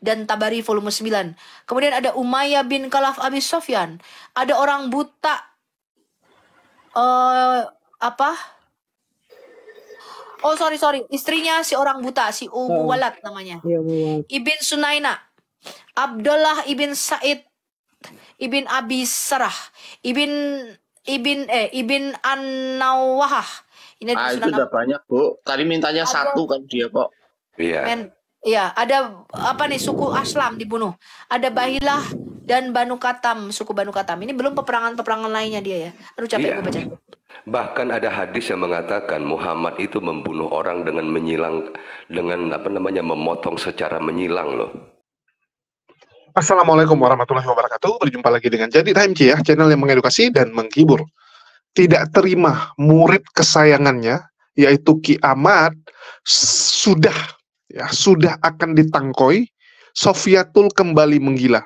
dan Tabari volume 9. Kemudian ada Umayyah bin Khalaf Abi Sofyan. Ada orang buta apa? Oh, sorry. Istrinya si orang buta, si Umu Walad namanya. Ibn Sunaina. Abdullah ibn Said ibn Abi Sarah. Ibn An-Nawahah. Ini itu udah banyak, Bu. Tadi mintanya satu kan dia kok. Iya. Iya, ada apa nih, suku Aslam dibunuh. Ada Bahilah dan Banu Katam, suku Banu Katam. Ini belum peperangan lainnya dia ya. Aduh capek gue baca. Bahkan ada hadis yang mengatakan Muhammad itu membunuh orang dengan menyilang, dengan memotong secara menyilang loh. Assalamualaikum warahmatullahi wabarakatuh. Berjumpa lagi dengan Jadi TMC ya, channel yang mengedukasi dan menghibur. Tidak terima murid kesayangannya, yaitu Ki Ahmad, sudah akan ditangkoi. Sofiatul kembali menggila.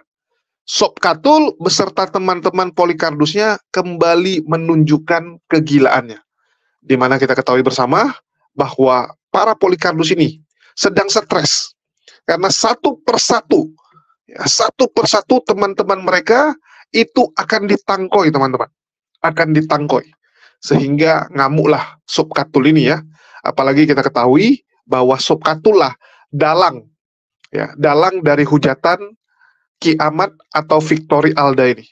Sopkatul beserta teman-teman Polikardusnya kembali menunjukkan kegilaannya. Di mana kita ketahui bersama bahwa para Polikardus ini sedang stres. Karena satu persatu teman-teman mereka itu akan ditangkoi, teman-teman. Akan ditangkoi. Sehingga ngamuklah Sopkatul ini ya. Apalagi kita ketahui bahwa Sopkatul lah dalang dari hujatan Ki Ahmad atau Victory Alda ini.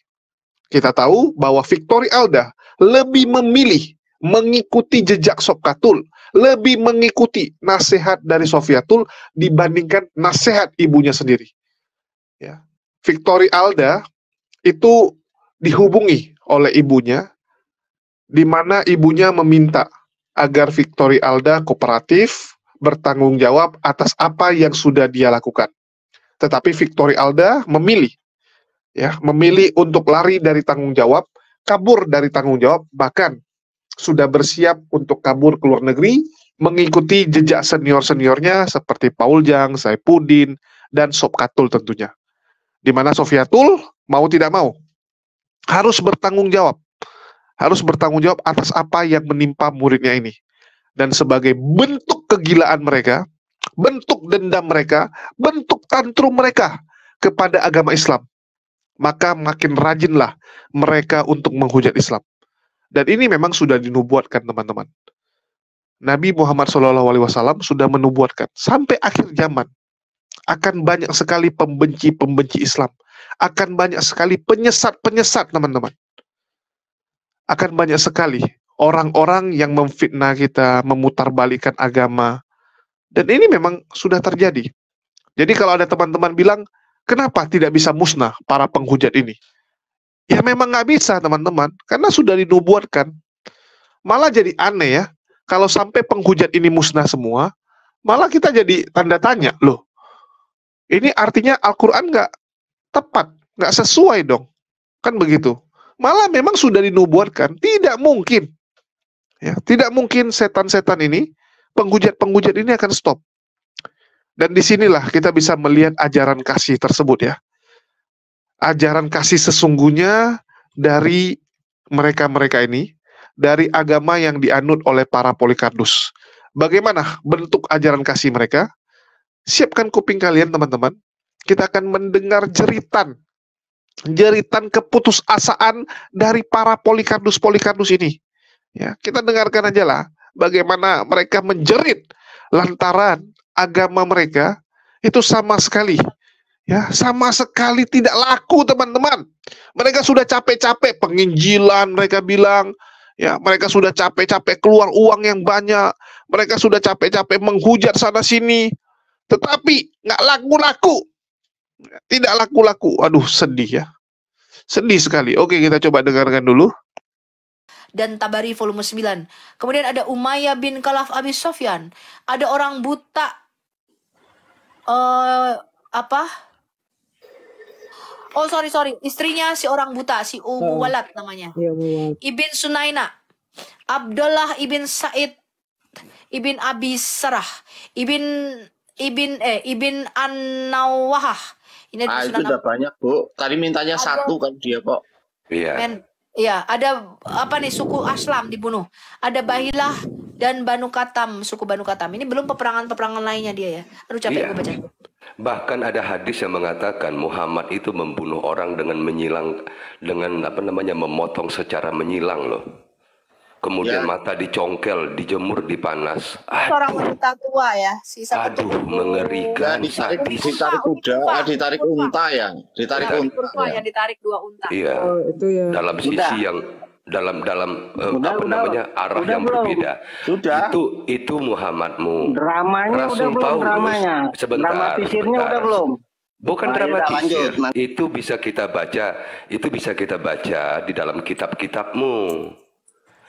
Kita tahu bahwa Victory Alda lebih memilih mengikuti jejak Sopkatul, lebih mengikuti nasihat dari Sofiatul dibandingkan nasihat ibunya sendiri. Ya. Victory Alda itu dihubungi oleh ibunya, di mana ibunya meminta agar Victory Alda kooperatif, bertanggung jawab atas apa yang sudah dia lakukan. Tetapi Victory Alda memilih untuk lari dari tanggung jawab, kabur dari tanggung jawab, bahkan sudah bersiap untuk kabur ke luar negeri, mengikuti jejak senior-seniornya seperti Paul Jang, Saifuddin, dan Sopkatul tentunya. Di mana Sofiatul mau tidak mau harus bertanggung jawab atas apa yang menimpa muridnya ini. Dan sebagai bentuk kegilaan mereka, bentuk dendam mereka, bentuk tantrum mereka kepada agama Islam, maka makin rajinlah mereka untuk menghujat Islam. Dan ini memang sudah dinubuatkan, teman-teman. Nabi Muhammad SAW sudah menubuatkan sampai akhir zaman akan banyak sekali pembenci Islam, akan banyak sekali penyesat, teman-teman. Akan banyak sekali orang-orang yang memfitnah kita, memutarbalikkan agama. Dan ini memang sudah terjadi. Jadi kalau ada teman-teman bilang, kenapa tidak bisa musnah para penghujat ini? Ya memang nggak bisa, teman-teman. Karena sudah dinubuatkan. Malah jadi aneh ya. Kalau sampai penghujat ini musnah semua, malah kita jadi tanda tanya. Loh, ini artinya Al-Quran nggak tepat, nggak sesuai dong. Kan begitu. Malah memang sudah dinubuatkan. Tidak mungkin. Ya, tidak mungkin setan-setan ini, penghujat-penghujat ini akan stop. Dan disinilah kita bisa melihat ajaran kasih tersebut ya. Ajaran kasih sesungguhnya dari mereka-mereka ini, dari agama yang dianut oleh para Polikardus. Bagaimana bentuk ajaran kasih mereka? Siapkan kuping kalian, teman-teman. Kita akan mendengar jeritan keputusasaan dari para Polikardus ini. Ya, kita dengarkan aja lah bagaimana mereka menjerit lantaran agama mereka itu sama sekali tidak laku, teman-teman. Mereka sudah capek-capek penginjilan, mereka bilang, ya, mereka sudah capek-capek keluar uang yang banyak, mereka sudah capek-capek menghujat sana sini, tetapi nggak laku-laku, tidak laku-laku. Aduh, sedih ya, sedih sekali. Oke, kita coba dengarkan dulu. Dan Tabari volume 9. Kemudian ada Umayyah bin Khalaf Abi Sofyan. Ada orang buta Oh, sorry. Istrinya si orang buta, si Umu Walad namanya. Ibn Sunaina. Abdullah ibn Said ibn Abi Sarah. Ibn An-Nawahah. Itu udah banyak, Bu. Tadi mintanya satu kan dia kok. Iya, ada apa nih, suku Aslam dibunuh. Ada Bahilah dan Banu Katam, suku Banu Katam. Ini belum peperangan lainnya dia ya. Aduh capek gue baca. Bahkan ada hadis yang mengatakan Muhammad itu membunuh orang dengan memotong secara menyilang loh. Kemudian Ya. mata dicongkel, dijemur di panas. Seorang wanita tua ya, si satu Aduh, mengerikan, sadis. Ditarik unta ya, ditarik Ya, unta. kurva yang ditarik 2 unta. Iya, Oh, itu ya. dalam sisi yang dalam arah Udah yang belum? berbeda. Sudah. Itu Muhammadmu. Dramanya Rasul udah belum Paulus. dramanya. Sebentar, Dramatisirnya sebentar. udah belum. Bukan Ayo, dramatisir, lanjut. itu bisa kita baca di dalam kitab-kitabmu.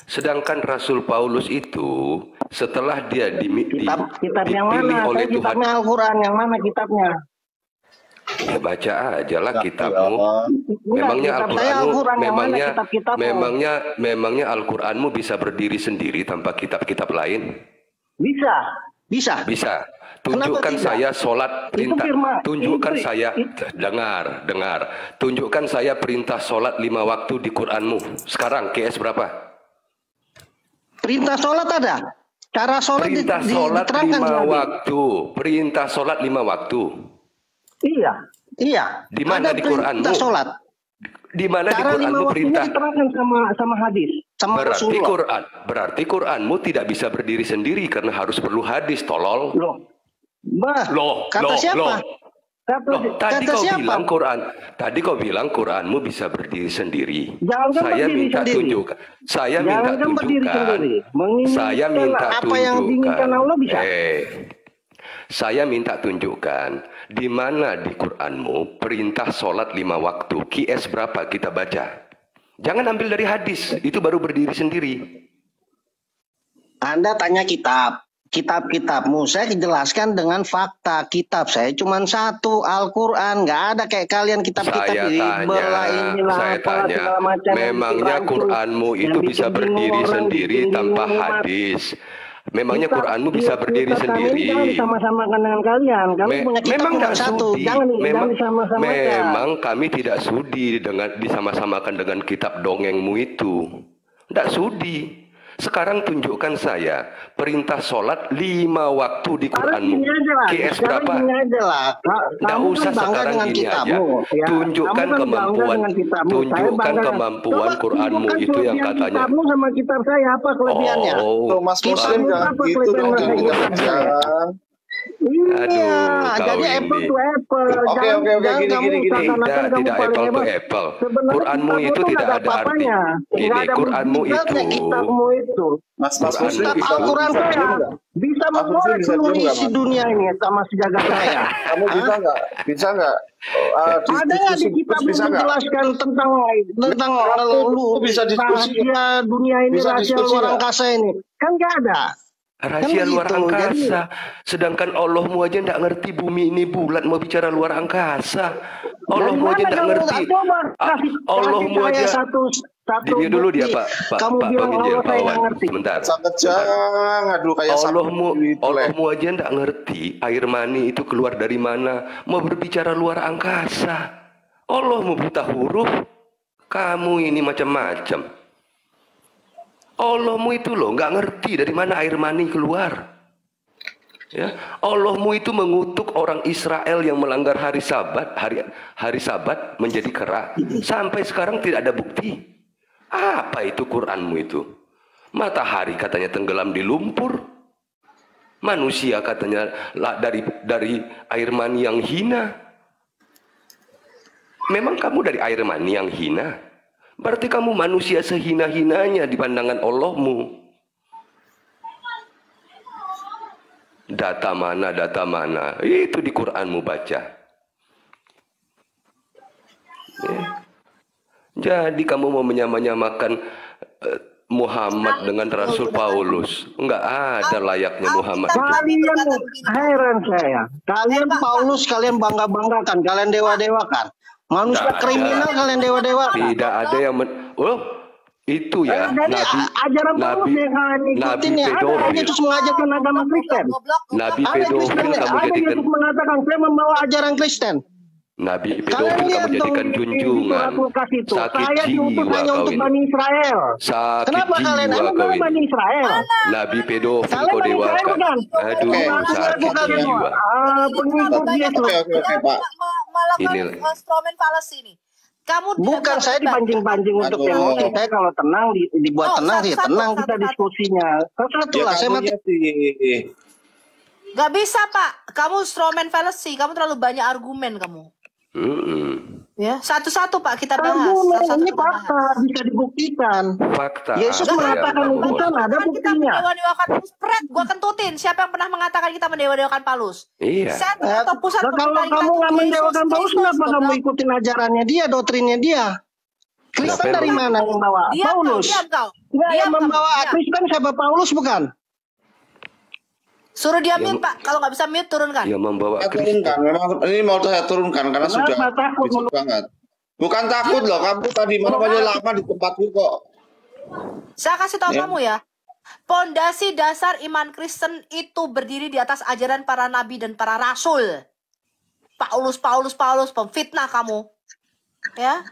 Sedangkan Rasul Paulus itu setelah dia Kitab yang dipilih mana? oleh Saya Tuhan, kitabnya Al-Quran, yang mana kitabnya? ya baca aja lah kitabmu. Enggak, Memangnya kitab saya Al-Qur'anmu, Al-Quran, yang mana kitab-kitabmu? memangnya Al-Qur'anmu bisa berdiri sendiri tanpa kitab-kitab lain? Bisa. Bisa. Tunjukkan tidak? saya sholat perintah. firman- Tunjukkan itu- saya itu- dengar. Tunjukkan saya perintah sholat 5 waktu di Qur'anmu. Sekarang QS berapa? Perintah sholat ada. Cara sholat Perintah sholat diterangkan 5 tadi. waktu. Perintah sholat 5 waktu. Iya. Di mana Ada di Qur'anmu? perintah sholat. Di mana di Cara 5 Qur'anmu waktunya perintah? diterangkan sama hadis. Sama Rasulullah. Berarti Qur'anmu tidak bisa berdiri sendiri karena harus perlu hadis, tolol. Kata siapa? Tadi Kata kau siapa? bilang Tadi kau bilang Qur'anmu bisa berdiri sendiri. Jangan Saya berdiri minta sendiri. tunjukkan. Saya minta Jangan berdiri sendiri. tunjukkan. Menginginkan Saya minta apa yang diinginkan Allah bisa. Saya minta tunjukkan di mana di Qur'anmu perintah sholat 5 waktu. QS berapa kita baca? Jangan ambil dari hadis, itu baru berdiri sendiri. Anda tanya kitab-kitabmu, saya jelaskan dengan fakta. Kitab saya cuma satu, Al-Quran. Nggak ada kayak kalian kitab-kitab Saya tanya, memangnya Qur'anmu itu bisa berdiri sendiri tanpa hadis? Memangnya Qur'anmu bisa berdiri sendiri? Jangan sama-samakan dengan kalian. Kami punya kitab Memang cuma nggak satu. sudi. Jangan disama-samakan. Memang kami tidak sudi dengan disama-samakan dengan kitab dongengmu itu. Tidak sudi. Sekarang tunjukkan saya perintah sholat 5 waktu di Qur'anmu. QS berapa? Tidak usah sekarang gini aja. Tunjukkan kemampuan Qur'anmu itu yang katanya. Kitabmu sama kitab saya apa kelebihannya? Tuh, Mas Muslim jangan gitu dong, jangan. Iya, jadi apple to apple. Oke, gini. Tidak apple to apple. Qur'anmu itu tidak ada artinya. Gini, Qur'anmu itu. Mas Muslim Kitab Al-Quran saya bisa membuat seluruh isi dunia ini sama sejagat saya. Kamu bisa nggak? Ada nggak di kitab menjelaskan tentang lu bisa diskusi. rahasia dunia ini, Bisa rahasia diskusi luar nggak? angkasa ini? Kan nggak ada. Rahasia Kan luar begitu, angkasa. Sedangkan Allahmu aja tidak ngerti bumi ini bulat, mau bicara luar angkasa. Allahmu aja tidak ngerti. Allahmu aja. Dia dulu dia Pak Penginjil Pawan. Sebentar. Aduh kayak Allahmu aja tidak ngerti air mani itu keluar dari mana. Mau berbicara luar angkasa. Allahmu buta huruf. Kamu ini macam-macam. Allahmu itu loh nggak ngerti dari mana air mani keluar. Ya, Allahmu itu mengutuk orang Israel yang melanggar hari Sabat menjadi kera. Sampai sekarang tidak ada bukti. Apa itu Qur'anmu itu? Matahari katanya tenggelam di lumpur. Manusia katanya dari air mani yang hina. Memang kamu dari air mani yang hina? Berarti kamu manusia sehina-hinanya di pandangan Allahmu. Data mana? Itu di Qur'anmu baca. Ya. Jadi kamu mau menyamakan Muhammad dengan Rasul Paulus. Enggak ada layaknya Muhammad itu. Kalian heran saya. Kalian Paulus kalian bangga-banggakan, kalian dewa-dewakan. Manusia kriminal kalian dewa-dewakan. Tidak ada yang itu ya Ajaran Paulus yang kalian ikutin ya. Ada Yesus mengajarkan agama Kristen. Nabi pedofil kamu Ada jadikan. Yesus mengatakan saya membawa ajaran Kristen. Nabi Kalian pedofil lihat kamu dong jadikan di junjungan. surat Lukas itu. Sakit Saya diutus jiwa hanya kau untuk ini. Bani Israel. Sakit Kenapa kalian? jiwa Emang kau kalian Bani ini. Israel? Nabi pedofil Kalian kau Bani Israel dewakan. bukan? Aduh, Oke. sakit Bukan semua. jiwa. Pengikut Yesus. Oke, Pak. Melakukan Ini strawman fallacy ini. Kamu Bukan saya dipancing-pancing untuk Aduh. emosi. Saya kalau tenang dibuat tenang sih, satu, tenang satu, kita satu. diskusinya. Satu Ya lah, saya kamu mati. ya sih. Gak bisa Pak, kamu strawman fallacy, kamu terlalu banyak argumen kamu. Ya, satu-satu Pak kita bahas. Argumen Satu-satu ini kita bahas. fakta, bisa dibuktikan. Fakta. Yesus apa yang mengatakan kamu itu bawa? kan ada Kan kita buktinya. mendewa-dewakan Paulus. Pret, gua kentutin. Siapa yang pernah mengatakan kita mendewa-dewakan Paulus? Iya. Set atau pusat Nah, kalau pemerintahan kamu nggak Yesus mendewakan Paulus, Kristus, kenapa kamu goblok. ikutin ajarannya dia, doktrinnya dia? Kristen Siapa yang dari mana yang membawa? Diam kau, Paulus. diam kau. Nggak, yang Diam kamu, membawa diam. Kristen siapa? Paulus bukan? Suruh dia Ya, mute Pak. Kalau nggak bisa mute turunkan. Yang membawa Saya Kristus. turunkan. Memang ini mau saya turunkan karena Kenapa sudah takut bisik banget. Bukan takut loh, kamu tadi mana lama di tempatku kok. Saya kasih tahu Ya. kamu ya. Pondasi dasar iman Kristen itu berdiri di atas ajaran para nabi dan para rasul. Paulus, pemfitnah kamu. Ya.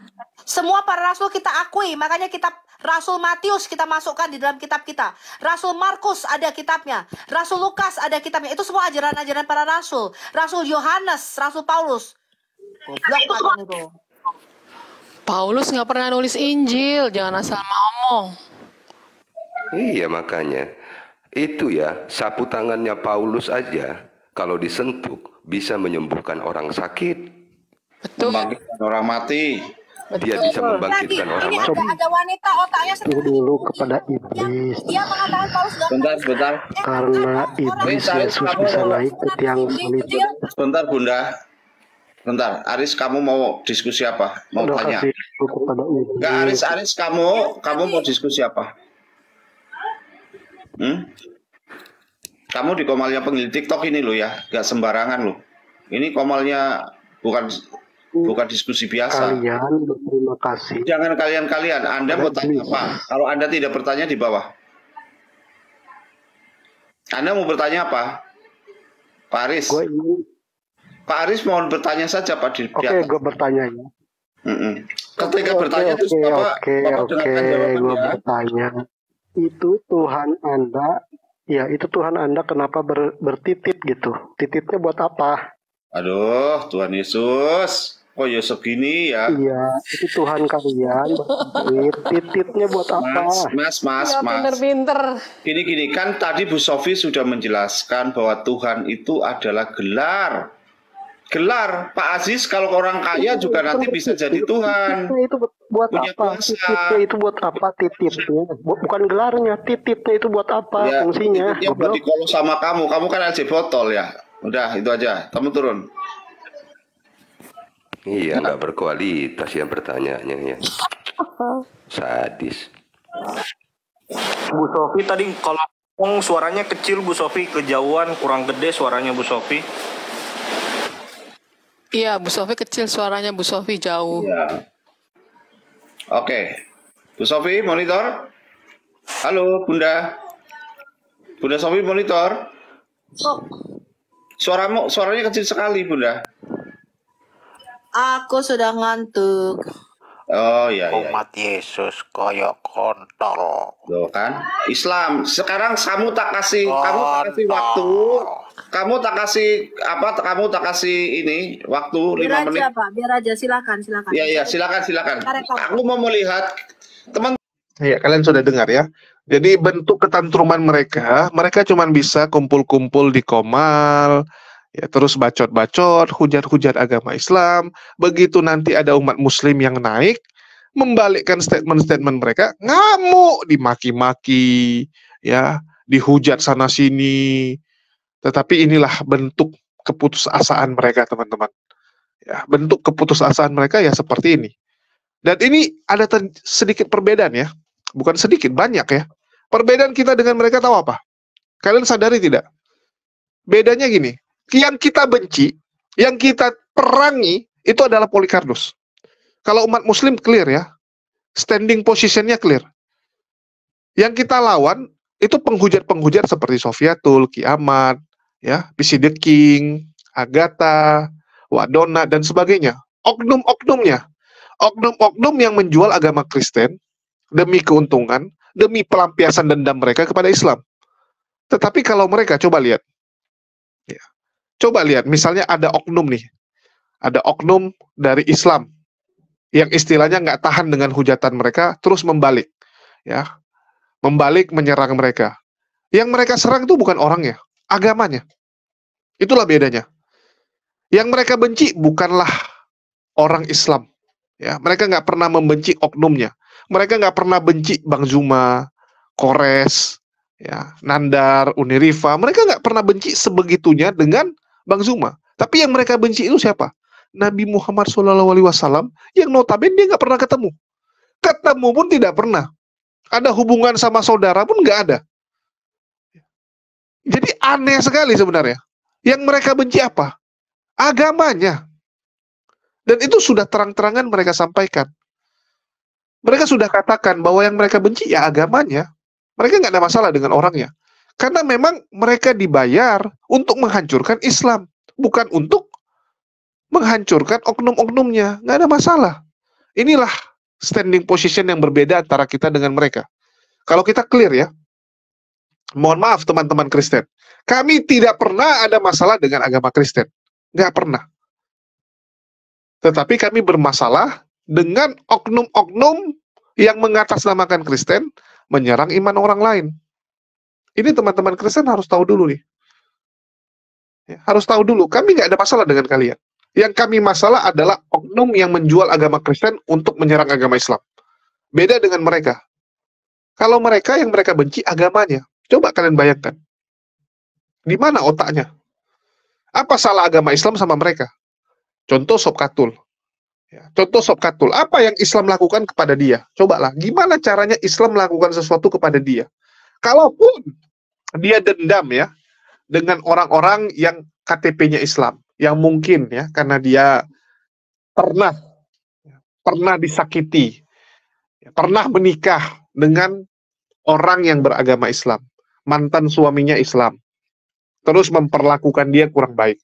Semua para rasul kita akui, makanya kitab Rasul Matius kita masukkan di dalam kitab kita. Rasul Markus ada kitabnya. Rasul Lukas ada kitabnya. Itu semua ajaran-ajaran para rasul. Rasul Yohanes, Rasul Paulus. Goblok kalian itu. Paulus nggak pernah nulis Injil, jangan asal ngomong. Iya makanya. Itu ya, sapu tangannya Paulus aja kalau disentuh bisa menyembuhkan orang sakit. Betul. Membangkitkan orang mati. Dia bisa Lagi, membangkitkan orang ini mati. ada wanita otaknya Itu dulu kepada iblis, Dia mengatakan Paulus gak Sebentar. karena iblis Yesus bisa naik ke tiang salib. Sebentar, Bunda. Bentar, Aris kamu mau diskusi apa? Mau Udah tanya? kasih dulu kepada Enggak, iblis. Aris kamu mau diskusi apa? Kamu di komalnya penggil TikTok ini loh ya, nggak sembarangan loh. Ini komalnya bukan diskusi biasa. Kalian berterima kasih. Jangan kalian. Anda mau tanya apa? Kalau Anda tidak bertanya di bawah. Anda mau bertanya apa? Pak Aris. Gue ingin, Pak Aris mau bertanya saja Pak di oke, atas. gue bertanya ya. Ketika bertanya terus Bapak dengarkan Gue jawabannya. bertanya. Itu Tuhan Anda, ya itu Tuhan Anda kenapa bertitit gitu? Tititnya buat apa? Aduh, Tuhan Yesus. Kok ya segini ya? Iya, itu Tuhan kalian bertitit. Tititnya buat apa? Mas. Ya, pinter-pinter. Gini, kan tadi Bu Sofi sudah menjelaskan bahwa Tuhan itu adalah gelar. Gelar, Pak Aziz kalau orang kaya juga nanti bisa jadi Tuhan. Tititnya itu buat Punya apa? kuasa. Tititnya itu buat apa? Tititnya bukan gelarnya. Tititnya itu buat apa? Ya, Fungsinya? itu buat dikolo sama kamu. Kamu kan aja botol ya. Udah, itu aja. Kamu turun. Iya, nggak berkualitas yang pertanyaannya ya. Sadis. Bu Sofi tadi kalau ngomong suaranya kecil, Bu Sofi kejauhan, kurang gede suaranya Bu Sofi. Iya, Bu Sofi kecil suaranya, Bu Sofi jauh. Ya. Oke. Bu Sofi monitor. Halo, Bunda. Bunda Sofi monitor. Suaranya kecil sekali, Bunda. Aku sudah ngantuk. Oh iya. Umat Yesus koyok kontol. Loh kan? Islam. Sekarang kamu tak kasih waktu. Kamu tak kasih ini waktu 5 menit. Pak, biar aja silakan. Iya, silakan. Aku mau melihat teman. Ya, kalian sudah dengar ya. Jadi bentuk ketantruman mereka cuma bisa kumpul-kumpul di Komal, ya terus bacot-bacot, hujat-hujat agama Islam. Begitu nanti ada umat Muslim yang naik, membalikkan statement-statement mereka, ngamuk, dimaki-maki, ya, dihujat sana sini. Tetapi inilah bentuk keputusasaan mereka, teman-teman. Ya, bentuk keputusasaan mereka ya seperti ini. Dan ini ada sedikit perbedaan ya. Bukan sedikit, banyak ya. Perbedaan kita dengan mereka tahu apa? Kalian sadari tidak? Bedanya gini, yang kita benci, yang kita perangi, itu adalah Polycarpus. Kalau umat Muslim clear ya, standing positionnya clear. Yang kita lawan, itu penghujat-penghujat seperti Sofiatul, Kiamat, ya, PC the King, Agatha, Wadona, dan sebagainya. Oknum-oknumnya. Oknum-oknum yang menjual agama Kristen demi keuntungan, demi pelampiasan dendam mereka kepada Islam. Tetapi kalau mereka, coba lihat. Ya. Coba lihat, misalnya ada oknum nih. Ada oknum dari Islam yang istilahnya nggak tahan dengan hujatan mereka, terus membalik. Ya, membalik menyerang mereka. Yang mereka serang itu bukan orangnya, agamanya. Itulah bedanya. Yang mereka benci bukanlah orang Islam. Ya, mereka nggak pernah membenci oknumnya. Mereka nggak pernah benci Bang Zuma, Kores, ya, Nandar, Uniriva. Mereka nggak pernah benci sebegitunya dengan Bang Zuma. Tapi yang mereka benci itu siapa? Nabi Muhammad SAW yang notabene dia nggak pernah ketemu. Ketemu pun tidak pernah. Ada hubungan sama saudara pun nggak ada. Jadi aneh sekali sebenarnya. Yang mereka benci apa? Agamanya. Dan itu sudah terang-terangan mereka sampaikan. Mereka sudah katakan bahwa yang mereka benci ya agamanya. Mereka nggak ada masalah dengan orangnya. Karena memang mereka dibayar untuk menghancurkan Islam. Bukan untuk menghancurkan oknum-oknumnya. Nggak ada masalah. Inilah standing position yang berbeda antara kita dengan mereka. Kalau kita clear ya, mohon maaf teman-teman Kristen, kami tidak pernah ada masalah dengan agama Kristen. Nggak pernah. Tetapi kami bermasalah dengan oknum-oknum yang mengatasnamakan Kristen menyerang iman orang lain. Ini teman-teman Kristen harus tahu dulu nih. Ya, harus tahu dulu, kami nggak ada masalah dengan kalian. Yang kami masalah adalah oknum yang menjual agama Kristen untuk menyerang agama Islam. Beda dengan mereka. Kalau mereka yang mereka benci agamanya, coba kalian bayangkan. Di mana otaknya? Apa salah agama Islam sama mereka? Contoh Sob Katul. Ya, contoh Sob Katul. Apa yang Islam lakukan kepada dia? Cobalah, gimana caranya Islam melakukan sesuatu kepada dia? Kalaupun dia dendam ya, dengan orang-orang yang KTP-nya Islam, yang mungkin ya, karena dia pernah disakiti, pernah menikah dengan orang yang beragama Islam, mantan suaminya Islam, terus memperlakukan dia kurang baik.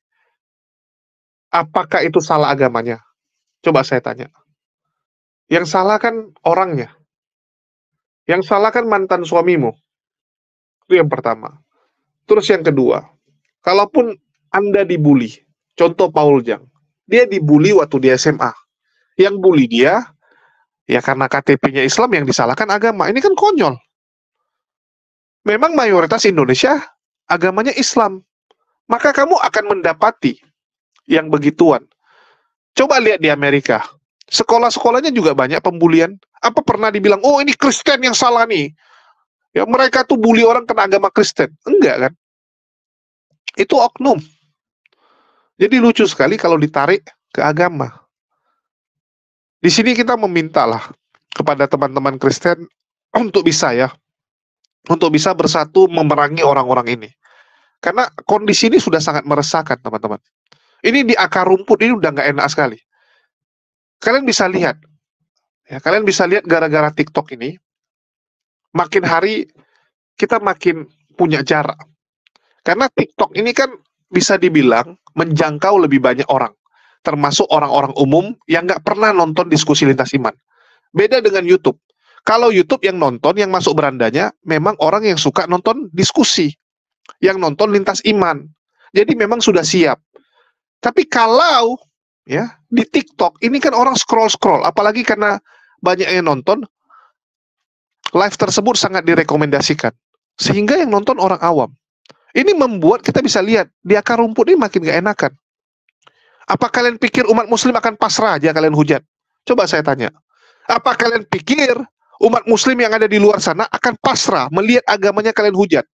Apakah itu salah agamanya? Coba saya tanya. Yang salah kan orangnya. Yang salah kan mantan suamimu. Itu yang pertama. Terus yang kedua, kalaupun Anda dibully, contoh Paul Jang, dia dibully waktu di SMA. Yang bully dia, ya karena KTP-nya Islam, yang disalahkan agama. Ini kan konyol. Memang mayoritas Indonesia agamanya Islam. Maka kamu akan mendapati yang begituan. Coba lihat di Amerika. Sekolah-sekolahnya juga banyak pembulian. Apa pernah dibilang, oh ini Kristen yang salah nih. Ya mereka tuh bully orang kena agama Kristen. Enggak kan? Itu oknum. Jadi lucu sekali kalau ditarik ke agama. Di sini kita memintalah kepada teman-teman Kristen untuk bisa ya, untuk bisa bersatu memerangi orang-orang ini. Karena kondisi ini sudah sangat meresahkan teman-teman. Ini di akar rumput ini udah nggak enak sekali. Kalian bisa lihat, ya kalian bisa lihat gara-gara TikTok ini, makin hari kita makin punya jarak. Karena TikTok ini kan bisa dibilang menjangkau lebih banyak orang, termasuk orang-orang umum yang nggak pernah nonton diskusi lintas iman. Beda dengan YouTube. Kalau YouTube yang nonton, yang masuk berandanya, memang orang yang suka nonton diskusi, yang nonton lintas iman. Jadi memang sudah siap. Tapi kalau ya di TikTok ini kan orang scroll, apalagi karena banyak yang nonton, live tersebut sangat direkomendasikan, sehingga yang nonton orang awam. Ini membuat kita bisa lihat di akar rumput ini makin gak enakan. Apa kalian pikir umat Muslim akan pasrah aja kalian hujat? Coba saya tanya. Apa kalian pikir umat Muslim yang ada di luar sana akan pasrah melihat agamanya kalian hujat?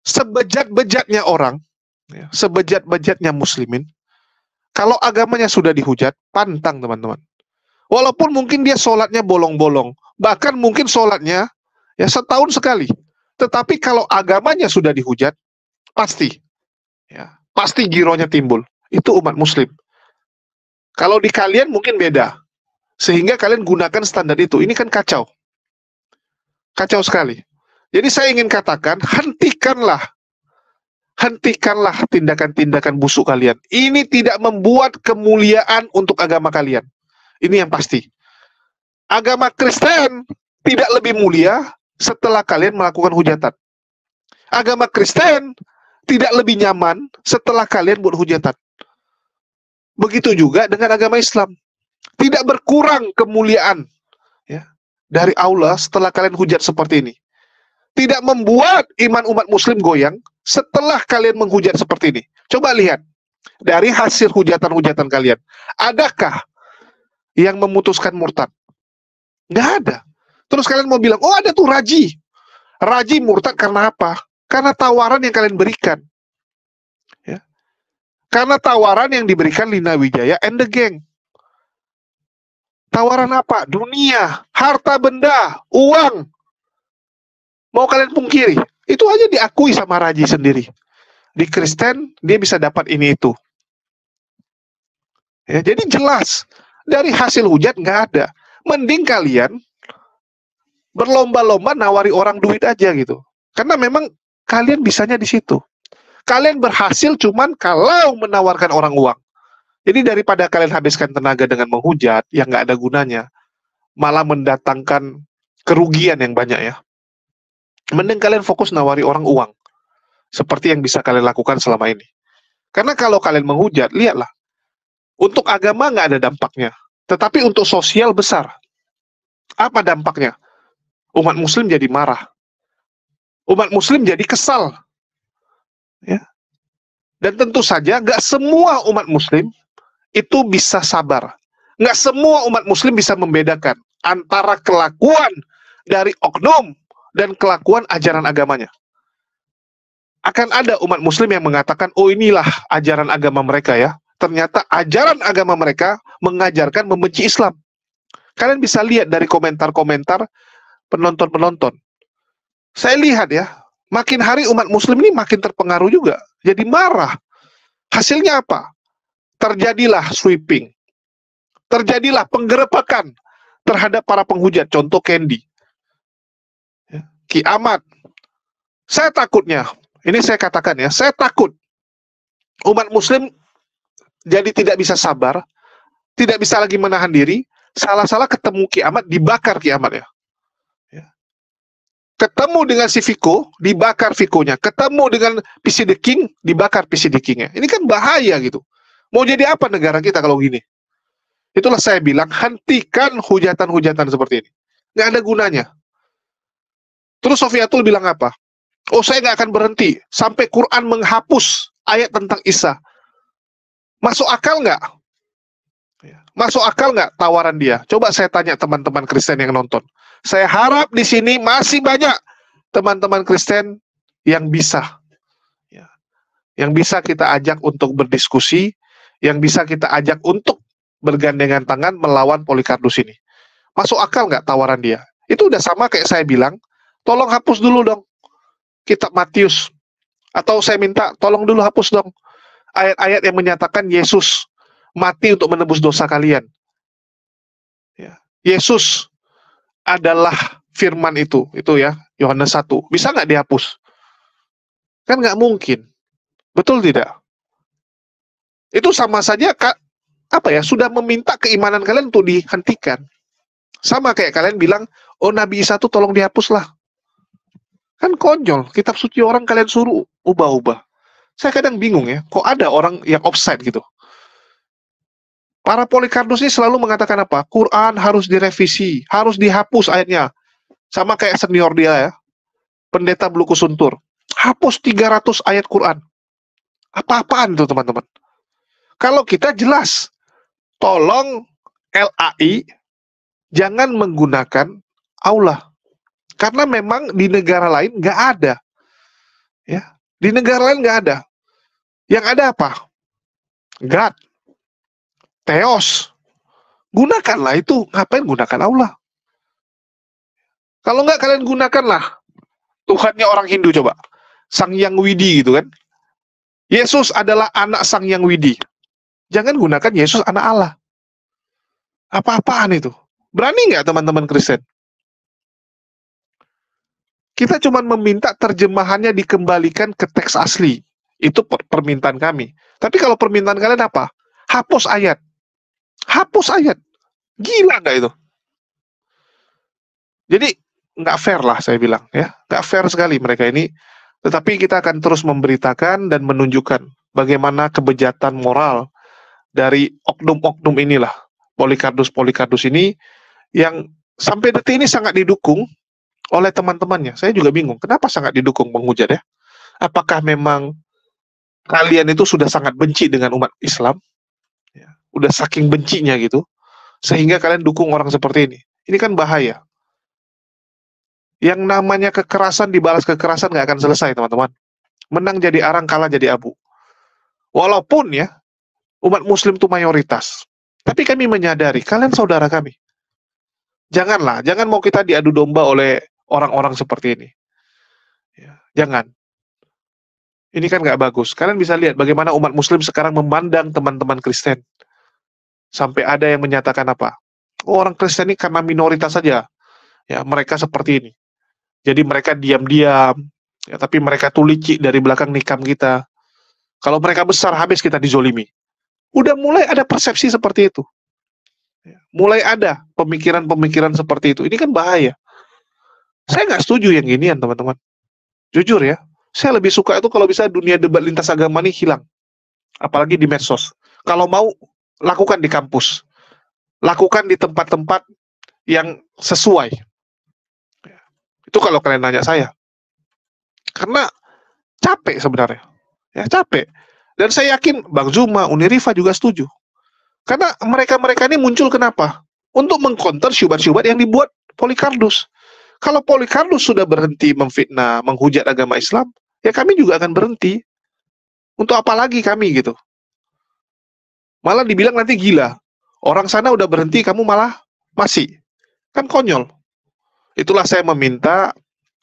Sebejat-bejatnya orang, sebejat-bejatnya muslimin, kalau agamanya sudah dihujat, pantang teman-teman. Walaupun mungkin dia sholatnya bolong-bolong, bahkan mungkin sholatnya ya setahun sekali, tetapi kalau agamanya sudah dihujat, pasti gironya timbul. Itu umat Muslim. Kalau di kalian mungkin beda, sehingga kalian gunakan standar itu. Ini kan kacau, kacau sekali. Jadi saya ingin katakan, hentikanlah hentikanlah tindakan-tindakan busuk kalian. Ini tidak membuat kemuliaan untuk agama kalian. Ini yang pasti. Agama Kristen tidak lebih mulia setelah kalian melakukan hujatan. Agama Kristen tidak lebih nyaman setelah kalian buat hujatan. Begitu juga dengan agama Islam. Tidak berkurang kemuliaan ya, dari Allah setelah kalian hujat seperti ini. Tidak membuat iman umat muslim goyang setelah kalian menghujat seperti ini. Coba lihat, dari hasil hujatan-hujatan kalian, adakah yang memutuskan murtad? Nggak ada. Terus kalian mau bilang, oh ada tuh Raji. Raji murtad karena apa? Karena tawaran yang kalian berikan. Ya. Karena tawaran yang diberikan Lina Wijaya and the gang. Tawaran apa? Dunia, harta benda, uang. Mau kalian pungkiri? Itu aja diakui sama Raji sendiri. Di Kristen, dia bisa dapat ini itu. Ya, jadi jelas, dari hasil hujat nggak ada. Mending kalian berlomba-lomba nawari orang duit aja gitu. Karena memang kalian bisanya di situ. Kalian berhasil cuman kalau menawarkan orang uang. Jadi daripada kalian habiskan tenaga dengan menghujat yang nggak ada gunanya, malah mendatangkan kerugian yang banyak ya. Mending kalian fokus nawari orang uang. Seperti yang bisa kalian lakukan selama ini. Karena kalau kalian menghujat, lihatlah. Untuk agama nggak ada dampaknya. Tetapi untuk sosial besar. Apa dampaknya? Umat muslim jadi marah. Umat muslim jadi kesal. Ya. Dan tentu saja nggak semua umat muslim itu bisa sabar. Nggak semua umat muslim bisa membedakan antara kelakuan dari oknum dan kelakuan ajaran agamanya. Akan ada umat muslim yang mengatakan, oh inilah ajaran agama mereka ya. Ternyata ajaran agama mereka mengajarkan membenci Islam. Kalian bisa lihat dari komentar-komentar penonton-penonton. Saya lihat ya, makin hari umat muslim ini makin terpengaruh juga. Jadi marah. Hasilnya apa? Terjadilah sweeping. Terjadilah penggerebekan terhadap para penghujat. Contoh Candy. Kiamat. Saya takutnya, ini saya katakan ya, saya takut umat muslim jadi tidak bisa sabar, tidak bisa lagi menahan diri, salah-salah ketemu kiamat, dibakar kiamat ya. Ketemu dengan si Viko, dibakar Vikonya. Ketemu dengan PC The King, dibakar PC The Kingnya. Ini kan bahaya gitu. Mau jadi apa negara kita kalau gini? Itulah saya bilang, hentikan hujatan-hujatan seperti ini. Nggak ada gunanya. Terus Sofiatul bilang apa? Oh, saya nggak akan berhenti sampai Quran menghapus ayat tentang Isa. Masuk akal nggak? Masuk akal nggak tawaran dia? Coba saya tanya teman-teman Kristen yang nonton. Saya harap di sini masih banyak teman-teman Kristen yang bisa. Yang bisa kita ajak untuk berdiskusi, yang bisa kita ajak untuk bergandengan tangan melawan Polycarpus ini. Masuk akal nggak tawaran dia? Itu udah sama kayak saya bilang, tolong hapus dulu dong kitab Matius. Atau saya minta, tolong dulu hapus dong ayat-ayat yang menyatakan Yesus mati untuk menebus dosa kalian. Ya. Yesus adalah firman itu ya, Yohanes 1. Bisa nggak dihapus? Kan nggak mungkin. Betul tidak? Itu sama saja, sudah meminta keimanan kalian untuk dihentikan. Sama kayak kalian bilang, oh Nabi Isa itu tolong dihapuslah. Kan konyol, kitab suci orang kalian suruh ubah-ubah. Saya kadang bingung ya, kok ada orang yang offside gitu. Para Polycarpus ini selalu mengatakan apa? Quran harus direvisi, harus dihapus ayatnya. Sama kayak senior dia ya, pendeta Bluku Suntur. Hapus 300 ayat Quran. Apa-apaan itu teman-teman? Kalau kita jelas, tolong LAI jangan menggunakan Allah. Karena memang di negara lain nggak ada. Ya, di negara lain nggak ada. Yang ada apa? God. Theos. Gunakanlah itu. Ngapain gunakan Allah? Kalau nggak kalian gunakanlah Tuhannya orang Hindu coba. Sang Yang Widi gitu kan. Yesus adalah anak Sang Yang Widi. Jangan gunakan Yesus anak Allah. Apa-apaan itu? Berani nggak teman-teman Kristen? Kita cuma meminta terjemahannya dikembalikan ke teks asli. Itu permintaan kami. Tapi kalau permintaan kalian apa? Hapus ayat. Hapus ayat. Gila nggak itu? Jadi nggak fair lah saya bilang ya. Nggak fair sekali mereka ini. Tetapi kita akan terus memberitakan dan menunjukkan bagaimana kebejatan moral dari oknum-oknum inilah. Polycarpus ini yang sampai detik ini sangat didukung oleh teman-temannya. Saya juga bingung, kenapa sangat didukung Bang Hujat ya? Apakah memang kalian itu sudah sangat benci dengan umat Islam? Ya, udah saking bencinya gitu, sehingga kalian dukung orang seperti ini. Ini kan bahaya. Yang namanya kekerasan dibalas kekerasan nggak akan selesai, teman-teman. Menang jadi arang, kalah jadi abu. Walaupun ya, umat muslim itu mayoritas. Tapi kami menyadari, kalian saudara kami. Jangan mau kita diadu domba oleh orang-orang seperti ini. Ya, jangan. Ini kan nggak bagus. Kalian bisa lihat bagaimana umat muslim sekarang memandang teman-teman Kristen. Sampai ada yang menyatakan apa? Oh, orang Kristen ini karena minoritas saja. Ya, mereka seperti ini. Jadi mereka diam-diam, ya, tapi mereka tuh licik dari belakang nikam kita. Kalau mereka besar, habis kita dizolimi. Udah mulai ada persepsi seperti itu. Ya, mulai ada pemikiran-pemikiran seperti itu. Ini kan bahaya. Saya nggak setuju yang ginian, teman-teman. Jujur ya, saya lebih suka itu kalau bisa dunia debat lintas agama ini hilang. Apalagi di medsos. Kalau mau, lakukan di kampus. Lakukan di tempat-tempat yang sesuai. Itu kalau kalian nanya saya. Karena capek sebenarnya. Ya, capek. Dan saya yakin Bang Zuma, Unirifa juga setuju. Karena mereka-mereka ini muncul kenapa? Untuk mengcounter syubhat-syubhat yang dibuat Polycarpus. Kalau Polycarpus sudah berhenti memfitnah, menghujat agama Islam, ya kami juga akan berhenti. Untuk apa lagi kami gitu? Malah dibilang nanti gila. Orang sana udah berhenti, kamu malah masih. Kan konyol. Itulah saya meminta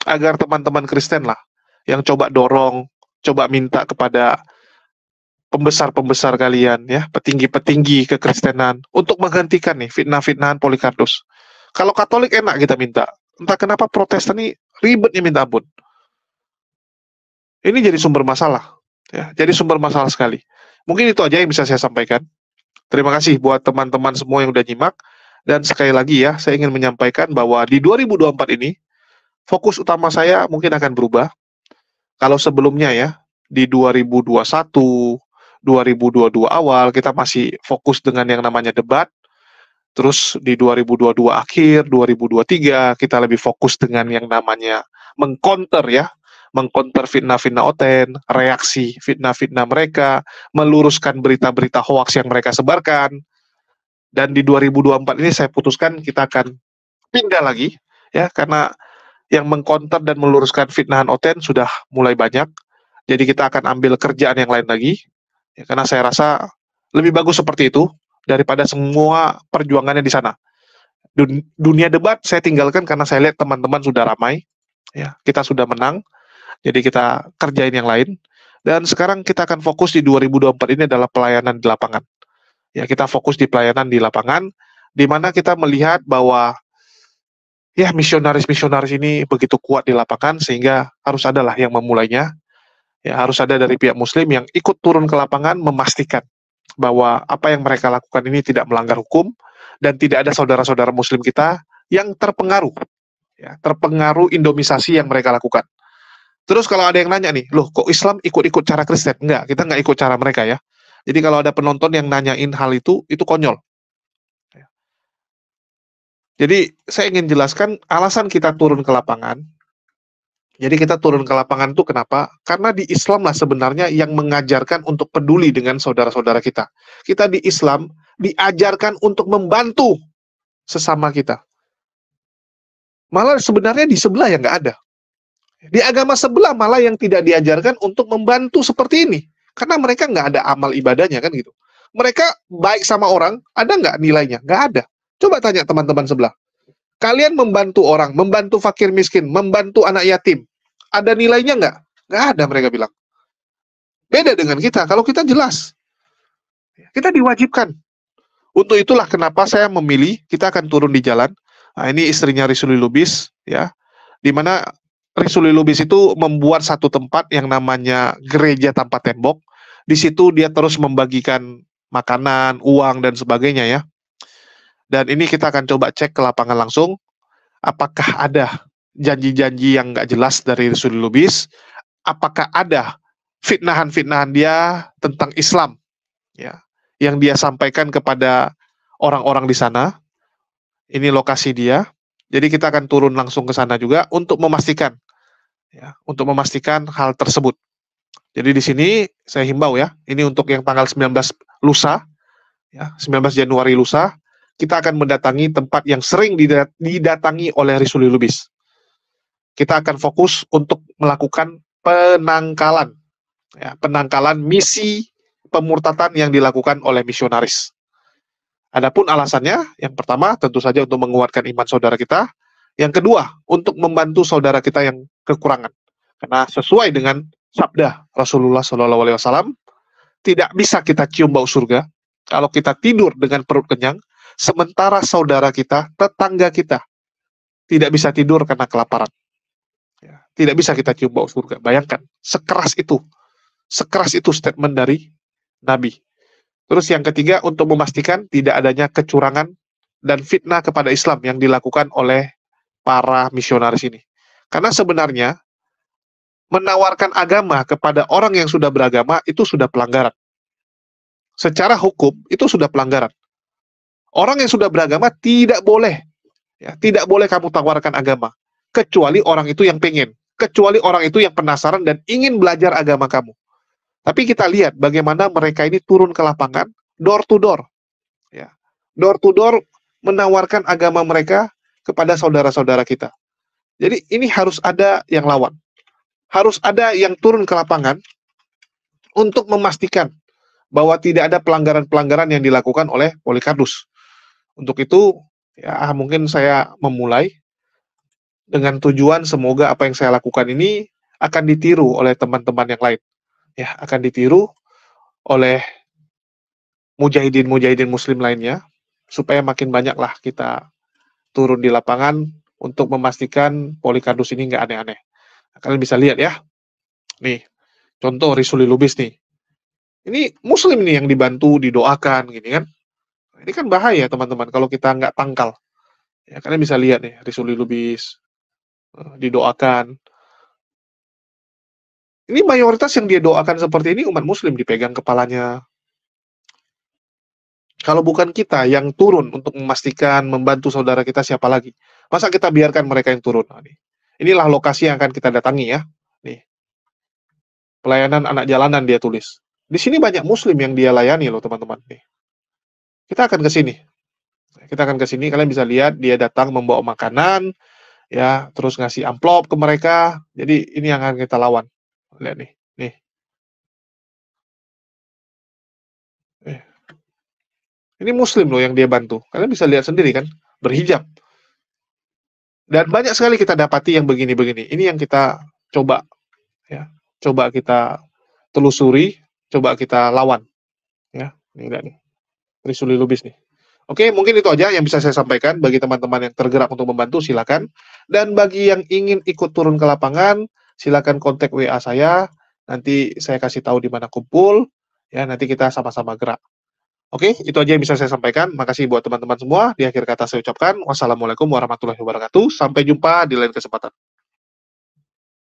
agar teman-teman Kristen lah yang coba dorong, coba minta kepada pembesar-pembesar kalian ya, petinggi-petinggi kekristenan untuk menghentikan nih fitnah-fitnahan Polycarpus. Kalau Katolik enak kita minta, entah kenapa Protestan ini ribetnya minta ampun. Ini jadi sumber masalah ya, jadi sumber masalah sekali. Mungkin itu aja yang bisa saya sampaikan. Terima kasih buat teman-teman semua yang udah nyimak. Dan sekali lagi ya, saya ingin menyampaikan bahwa di 2024 ini, fokus utama saya mungkin akan berubah. Kalau sebelumnya ya, di 2021, 2022 awal, kita masih fokus dengan yang namanya debat. Terus di 2022 akhir, 2023, kita lebih fokus dengan yang namanya mengcounter ya, mengcounter fitnah-fitnah oten, reaksi fitnah-fitnah mereka, meluruskan berita-berita hoaks yang mereka sebarkan. Dan di 2024 ini saya putuskan kita akan pindah lagi, ya, karena yang mengcounter dan meluruskan fitnahan oten sudah mulai banyak. Jadi kita akan ambil kerjaan yang lain lagi, ya, karena saya rasa lebih bagus seperti itu daripada semua perjuangannya di sana. Dunia debat saya tinggalkan karena saya lihat teman-teman sudah ramai, ya, kita sudah menang. Jadi kita kerjain yang lain. Dan sekarang kita akan fokus di 2024 ini adalah pelayanan di lapangan. Ya, kita fokus di pelayanan di lapangan, di mana kita melihat bahwa ya misionaris-misionaris ini begitu kuat di lapangan, sehingga harus adalah yang memulainya. Ya, harus ada dari pihak Muslim yang ikut turun ke lapangan memastikan bahwa apa yang mereka lakukan ini tidak melanggar hukum dan tidak ada saudara-saudara Muslim kita yang terpengaruh, ya, terpengaruh Indomisasi yang mereka lakukan. Terus kalau ada yang nanya nih, loh kok Islam ikut-ikut cara Kristen? Enggak, kita nggak ikut cara mereka ya. Jadi kalau ada penonton yang nanyain hal itu konyol. Jadi saya ingin jelaskan alasan kita turun ke lapangan. Jadi kita turun ke lapangan itu kenapa? Karena di Islam lah sebenarnya yang mengajarkan untuk peduli dengan saudara-saudara kita. Kita di Islam diajarkan untuk membantu sesama kita. Malah sebenarnya di sebelah yang nggak ada. Di agama sebelah malah yang tidak diajarkan untuk membantu seperti ini. Karena mereka nggak ada amal ibadahnya kan gitu. Mereka baik sama orang, ada nggak nilainya? Nggak ada. Coba tanya teman-teman sebelah. Kalian membantu orang, membantu fakir miskin, membantu anak yatim. Ada nilainya nggak? Nggak ada mereka bilang. Beda dengan kita. Kalau kita jelas. Kita diwajibkan. Untuk itulah kenapa saya memilih kita akan turun di jalan. Nah, ini istrinya Risuli Lubis, ya. Di mana Risuli Lubis itu membuat satu tempat yang namanya gereja tanpa tembok. Di situ dia terus membagikan makanan, uang, dan sebagainya ya. Dan ini kita akan coba cek ke lapangan langsung, apakah ada janji-janji yang nggak jelas dari Risuli Lubis, apakah ada fitnahan-fitnahan dia tentang Islam, ya, yang dia sampaikan kepada orang-orang di sana. Ini lokasi dia. Jadi kita akan turun langsung ke sana juga untuk memastikan, ya, untuk memastikan hal tersebut. Jadi di sini saya himbau ya, ini untuk yang tanggal 19 lusa, ya, 19 Januari lusa, kita akan mendatangi tempat yang sering didatangi oleh Risuli Lubis. Kita akan fokus untuk melakukan penangkalan, ya, penangkalan misi pemurtatan yang dilakukan oleh misionaris. Adapun alasannya, yang pertama tentu saja untuk menguatkan iman saudara kita, yang kedua untuk membantu saudara kita yang kekurangan. Karena sesuai dengan sabda Rasulullah SAW, tidak bisa kita cium bau surga kalau kita tidur dengan perut kenyang, sementara saudara kita, tetangga kita, tidak bisa tidur karena kelaparan. Ya, tidak bisa kita cium bau surga. Bayangkan, sekeras itu statement dari Nabi. Terus yang ketiga, untuk memastikan tidak adanya kecurangan dan fitnah kepada Islam yang dilakukan oleh para misionaris ini. Karena sebenarnya, menawarkan agama kepada orang yang sudah beragama itu sudah pelanggaran. Secara hukum, itu sudah pelanggaran. Orang yang sudah beragama tidak boleh, ya, tidak boleh kamu tawarkan agama. Kecuali orang itu yang pengen. Kecuali orang itu yang penasaran dan ingin belajar agama kamu. Tapi kita lihat bagaimana mereka ini turun ke lapangan, door to door. Ya. Door to door menawarkan agama mereka kepada saudara-saudara kita. Jadi ini harus ada yang lawan. Harus ada yang turun ke lapangan untuk memastikan bahwa tidak ada pelanggaran-pelanggaran yang dilakukan oleh Polycarpus. Untuk itu, ya mungkin saya memulai dengan tujuan semoga apa yang saya lakukan ini akan ditiru oleh teman-teman yang lain. Ya, akan ditiru oleh mujahidin-mujahidin muslim lainnya, supaya makin banyaklah kita turun di lapangan untuk memastikan Polycarpus ini nggak aneh-aneh. Kalian bisa lihat ya, nih, contoh Risuli Lubis nih. Ini muslim nih yang dibantu, didoakan, gini kan. Ini kan bahaya teman-teman, kalau kita nggak tangkal. Ya, kalian bisa lihat nih, Risuli Lubis, didoakan. Ini mayoritas yang dia doakan seperti ini umat muslim, dipegang kepalanya. Kalau bukan kita yang turun untuk memastikan, membantu saudara kita, siapa lagi? Masa kita biarkan mereka yang turun? Nah, nih. Inilah lokasi yang akan kita datangi ya. Nih. Pelayanan anak jalanan dia tulis. Di sini banyak muslim yang dia layani loh teman-teman. Nih. Kita akan ke sini. Kita akan ke sini, kalian bisa lihat dia datang membawa makanan, ya, terus ngasih amplop ke mereka. Jadi ini yang akan kita lawan. Lihat nih, nih. Ini muslim loh yang dia bantu. Kalian bisa lihat sendiri kan, berhijab. Dan banyak sekali kita dapati yang begini-begini. Ini yang kita coba, ya, coba kita telusuri, coba kita lawan. Ya, ini lihat nih, Risuli Lubis nih. Oke, mungkin itu aja yang bisa saya sampaikan. Bagi teman-teman yang tergerak untuk membantu, silakan. Dan bagi yang ingin ikut turun ke lapangan, silakan kontak WA saya. Nanti saya kasih tahu di mana kumpul. Ya, nanti kita sama-sama gerak. Oke, itu aja yang bisa saya sampaikan. Makasih buat teman-teman semua. Di akhir kata saya ucapkan wassalamualaikum warahmatullahi wabarakatuh. Sampai jumpa di lain kesempatan.